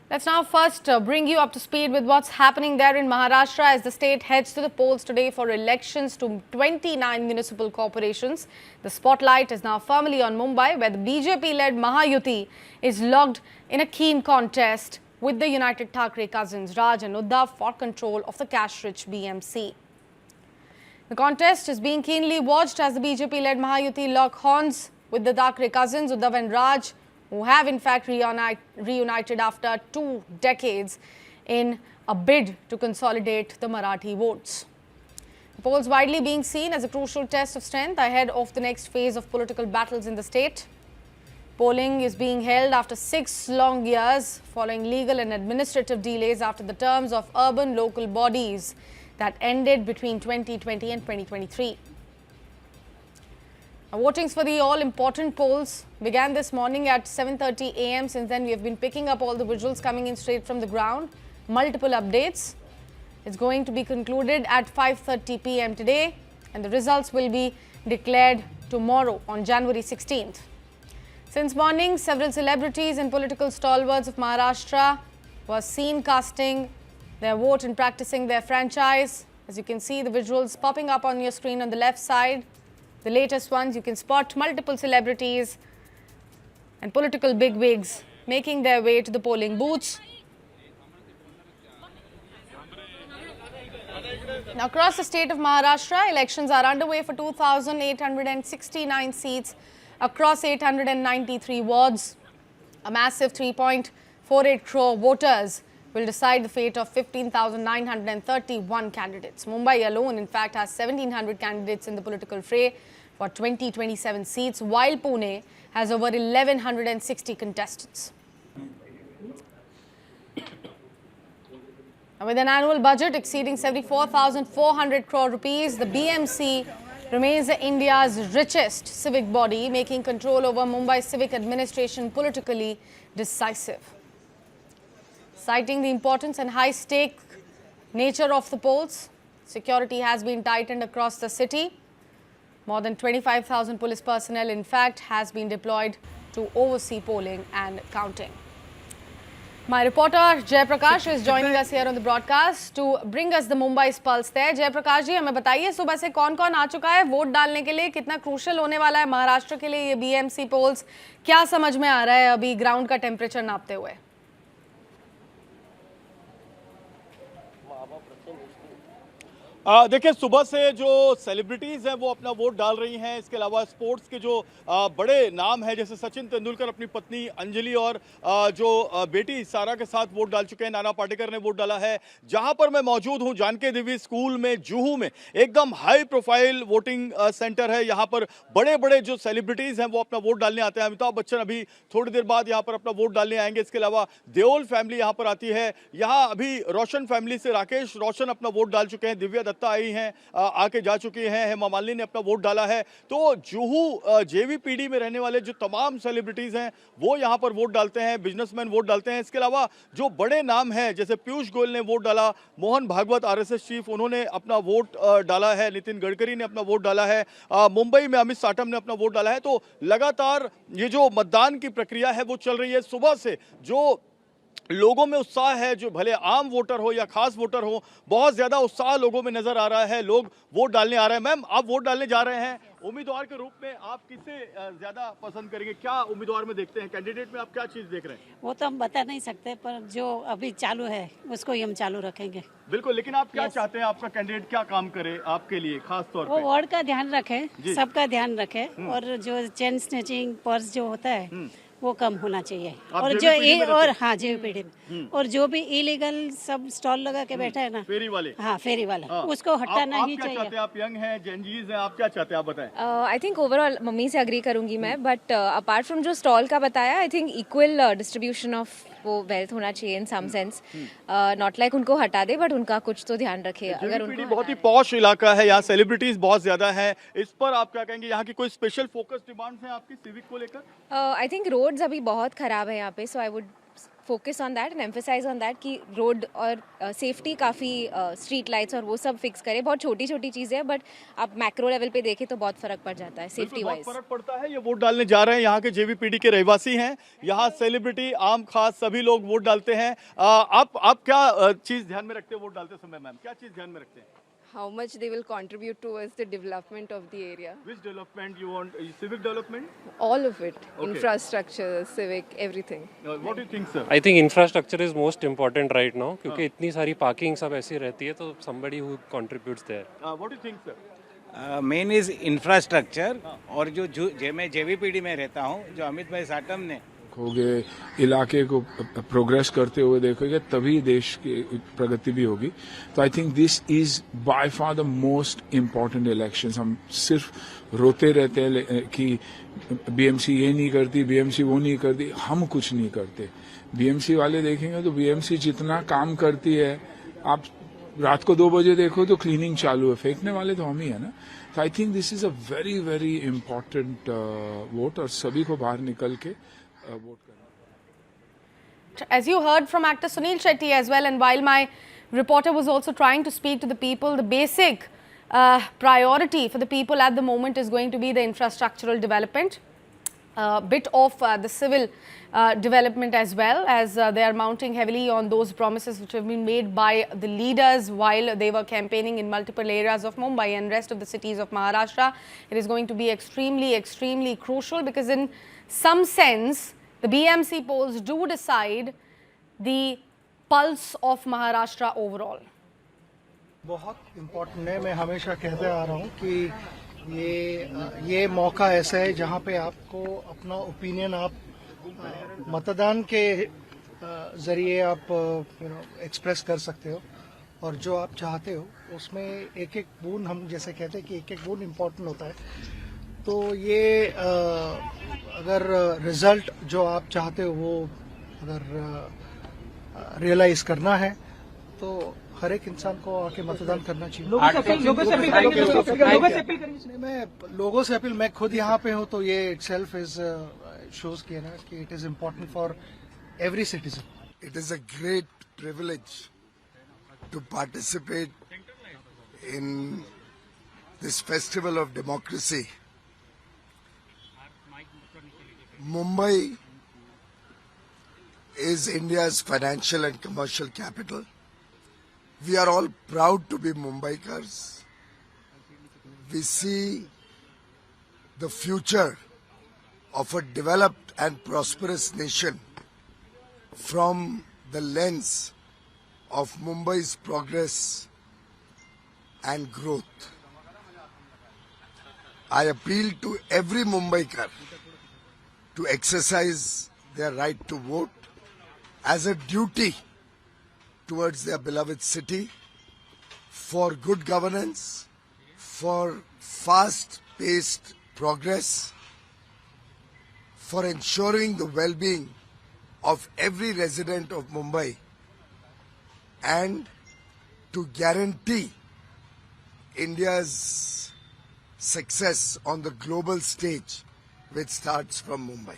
Let's now first bring you up to speed with what's happening there in Maharashtra as the state heads to the polls today for elections to 29 municipal corporations. The spotlight is now firmly on Mumbai, where the BJP-led Mahayuti is locked in a keen contest with the United Thackeray cousins Raj and Uddhav for control of the cash-rich BMC. The contest is being keenly watched as the BJP-led Mahayuti lock horns with the Thackeray cousins Uddhav and Raj, who have in fact reunited after 2 decades in a bid to consolidate the Marathi votes. The polls widely being seen as a crucial test of strength ahead of the next phase of political battles in the state. Polling is being held after 6 long years following legal and administrative delays after the terms of urban local bodies that ended between 2020 and 2023. Votings for the all-important polls began this morning at 7:30 a.m. Since then, we have been picking up all the visuals coming in straight from the ground. Multiple updates. It's going to be concluded at 5:30 p.m. today, and the results will be declared tomorrow on January 16th. Since morning, several celebrities and political stalwarts of Maharashtra were seen casting their vote and practicing their franchise. As you can see, the visuals popping up on your screen on the left side. The latest ones, you can spot multiple celebrities and political bigwigs making their way to the polling booths. Now, across the state of Maharashtra, elections are underway for 2,869 seats across 893 wards. A massive 3.48 crore voters will decide the fate of 15,931 candidates. Mumbai alone, in fact, has 1,700 candidates in the political fray for 27 seats, while Pune has over 1,160 contestants. Now, with an annual budget exceeding 74,400 crore rupees, the BMC remains India's richest civic body, making control over Mumbai's civic administration politically decisive. Citing the importance and high-stake nature of the polls, security has been tightened across the city. More than 25,000 police personnel, in fact, has been deployed to oversee polling and counting. My reporter Jay Prakash is joining us here on the broadcast to bring us the Mumbai's pulse there. Jay Prakash जी, हमें बताइए सुबह से कौन-कौन आ चुका है vote डालने के लिए, कितना क्रूशियल होने वाला है महाराष्ट्र के लिए ये बीएमसी पोल्स, क्या समझ में आ रहा है अभी ग्राउंड का टेम्परेचर नापते हुए? देखिए, सुबह से जो सेलिब्रिटीज़ हैं वो अपना वोट डाल रही हैं। इसके अलावा स्पोर्ट्स के जो बड़े नाम हैं, जैसे सचिन तेंदुलकर अपनी पत्नी अंजलि और जो बेटी सारा के साथ वोट डाल चुके हैं। नाना पाटेकर ने वोट डाला है। जहां पर मैं मौजूद हूं, जानके देवी स्कूल में जुहू में एकदम हाई प्रोफाइल वोटिंग सेंटर है। यहाँ पर बड़े बड़े जो सेलिब्रिटीज़ हैं वो अपना वोट डालने आते हैं। अमिताभ बच्चन अभी थोड़ी देर बाद यहाँ पर अपना वोट डालने आएंगे। इसके अलावा देओल फैमिली यहाँ पर आती है। यहाँ अभी रोशन फैमिली से राकेश रोशन अपना वोट डाल चुके हैं। दिव्या आई हैं, आके जा चुकी हैं। हेमा मालिनी ने अपना वोट डाला है। तो जुहू जेवीपीडी में रहने वाले जो तमाम सेलिब्रिटीज हैं वो यहां पर वोट डालते हैं, बिजनेसमैन वोट डालते हैं। इसके अलावा जो बड़े नाम हैं, जैसे पीयूष गोयल ने वोट डाला, मोहन भागवत आरएसएस चीफ उन्होंने अपना वोट डाला है, नितिन गडकरी ने अपना वोट डाला है, मुंबई में अमित साटम ने अपना वोट डाला है। तो लगातार ये जो मतदान की प्रक्रिया है वो चल रही है। सुबह से जो लोगों में उत्साह है, जो भले आम वोटर हो या खास वोटर हो, बहुत ज्यादा उत्साह लोगों में नजर आ रहा है। लोग वोट डालने आ रहे हैं। मैम, आप वोट डालने जा रहे हैं, उम्मीदवार के रूप में आप किसे ज्यादा पसंद करेंगे? क्या उम्मीदवार में देखते हैं, कैंडिडेट में आप क्या चीज देख रहे हैं? वो तो हम बता नहीं सकते, पर जो अभी चालू है उसको ही हम चालू रखेंगे। बिल्कुल, लेकिन आप क्या चाहते हैं, आपका कैंडिडेट क्या काम करे आपके लिए खास तौर वो वार्ड का ध्यान रखे, सबका ध्यान रखे, और जो चेन स्नैचिंग पर्स जो होता है वो कम होना चाहिए। और जो और हाँ जेवीपीडी में, और जो भी इलीगल सब स्टॉल लगा के बैठा है ना, फेरी वाले, हाँ फेरी वाला, उसको हटाना ही चाहिए। चाहते हैं आप? यंग हैं, जेनजीज हैं, आप क्या चाहते हैं, आप बताएं। आई थिंक ओवरऑल मम्मी से अग्री करूंगी मैं, बट अपार्ट फ्रॉम जो स्टॉल का बताया, I think equal distribution of वो वेल्थ होना चाहिए इन सम सेंस। नॉट लाइक उनको हटा दे, बट उनका कुछ तो ध्यान रखे। अगर उनको बहुत ही पॉश इलाका है, यहाँ सेलिब्रिटीज बहुत ज्यादा है, इस पर आप क्या कहेंगे? यहाँ की कोई स्पेशल फोकस डिमांड्स हैं आपकी सिविक को लेकर? आई थिंक रोड्स अभी बहुत खराब है यहाँ पे, so I would focus on that and emphasise on that कि रोड और सेफ्टी काफ़ी स्ट्रीट लाइट्स और वो सब फिक्स करें. बहुत छोटी छोटी चीज़ें हैं बट आप मैक्रो लेवल पे देखें तो बहुत फ़र्क पड़ जाता है सेफ्टी बहुत वाइज. फर्क पड़ता है. ये वोट डालने जा रहे हैं, यहाँ के जेवीपीडी के रहवासी हैं, यहाँ सेलिब्रिटी आम खास सभी लोग वोट डालते हैं. आप क्या चीज ध्यान में रखते हैं वोट डालते समय मैम, क्या चीज ध्यान में रखते हैं? How much they will contribute towards the development of the area. Which development you want? Civic development? All of it. Okay. Infrastructure, civic, everything. What do you think, sir? I think infrastructure is most important right now क्योंकि इतनी सारी parking सब ऐसी रहती है तो somebody who contributes there. What do you think, sir? Main is infrastructure और जो मैं जेवीपीडी में रहता हूँ, जो अमित भाई साटम ने होगे, इलाके को प्रोग्रेस करते हुए देखोगे तभी देश की प्रगति भी होगी. तो I think this is by far the most important elections. हम सिर्फ रोते रहते हैं कि बीएमसी ये नहीं करती, बीएमसी वो नहीं करती. हम कुछ नहीं करते. बीएमसी वाले देखेंगे तो बीएमसी जितना काम करती है, आप रात को 2 बजे देखो तो क्लीनिंग चालू है. फेंकने वाले तो हम ही है ना. तो I think this is a very very important vote और सभी को बाहर निकल के वोट करना. As you heard from actor Sunil Shetty as well, and while my reporter was also trying to speak to the people, the basic priority for the people at the moment is going to be the infrastructural development, bit of the civil development as well, as they are mounting heavily on those promises which have been made by the leaders while they were campaigning in multiple areas of Mumbai and rest of the cities of Maharashtra. It is going to be extremely crucial because in some sense the BMC polls do decide the pulse of Maharashtra overall. बहुत important है. मैं हमेशा कहते आ रहा हूँ कि ये मौका ऐसा है जहाँ पे आपको अपना ओपिनियन आप मतदान के जरिए आप एक्सप्रेस कर सकते हो और जो आप चाहते हो उसमें एक एक बूंद, हम जैसे कहते हैं कि एक एक बूंद इम्पोर्टेंट होता है. तो ये अगर रिजल्ट जो आप चाहते हो वो अगर रियलाइज करना है तो हर एक इंसान को आके मतदान करना चाहिए. लोगों से अपील मैं खुद यहाँ पे हूँ तो ये इटसेल्फ इज शोज किया ना कि it is important for every citizen. It is a great privilege to participate in this festival of democracy. Mumbai is India's financial and commercial capital. We are all proud to be Mumbaikars. We see the future of a developed and prosperous nation from the lens of Mumbai's progress and growth. I appeal to every Mumbaikar to exercise their right to vote as a duty towards their beloved city for good governance, for fast-paced progress, for ensuring the well-being of every resident of Mumbai, and to guarantee India's success on the global stage, which starts from Mumbai.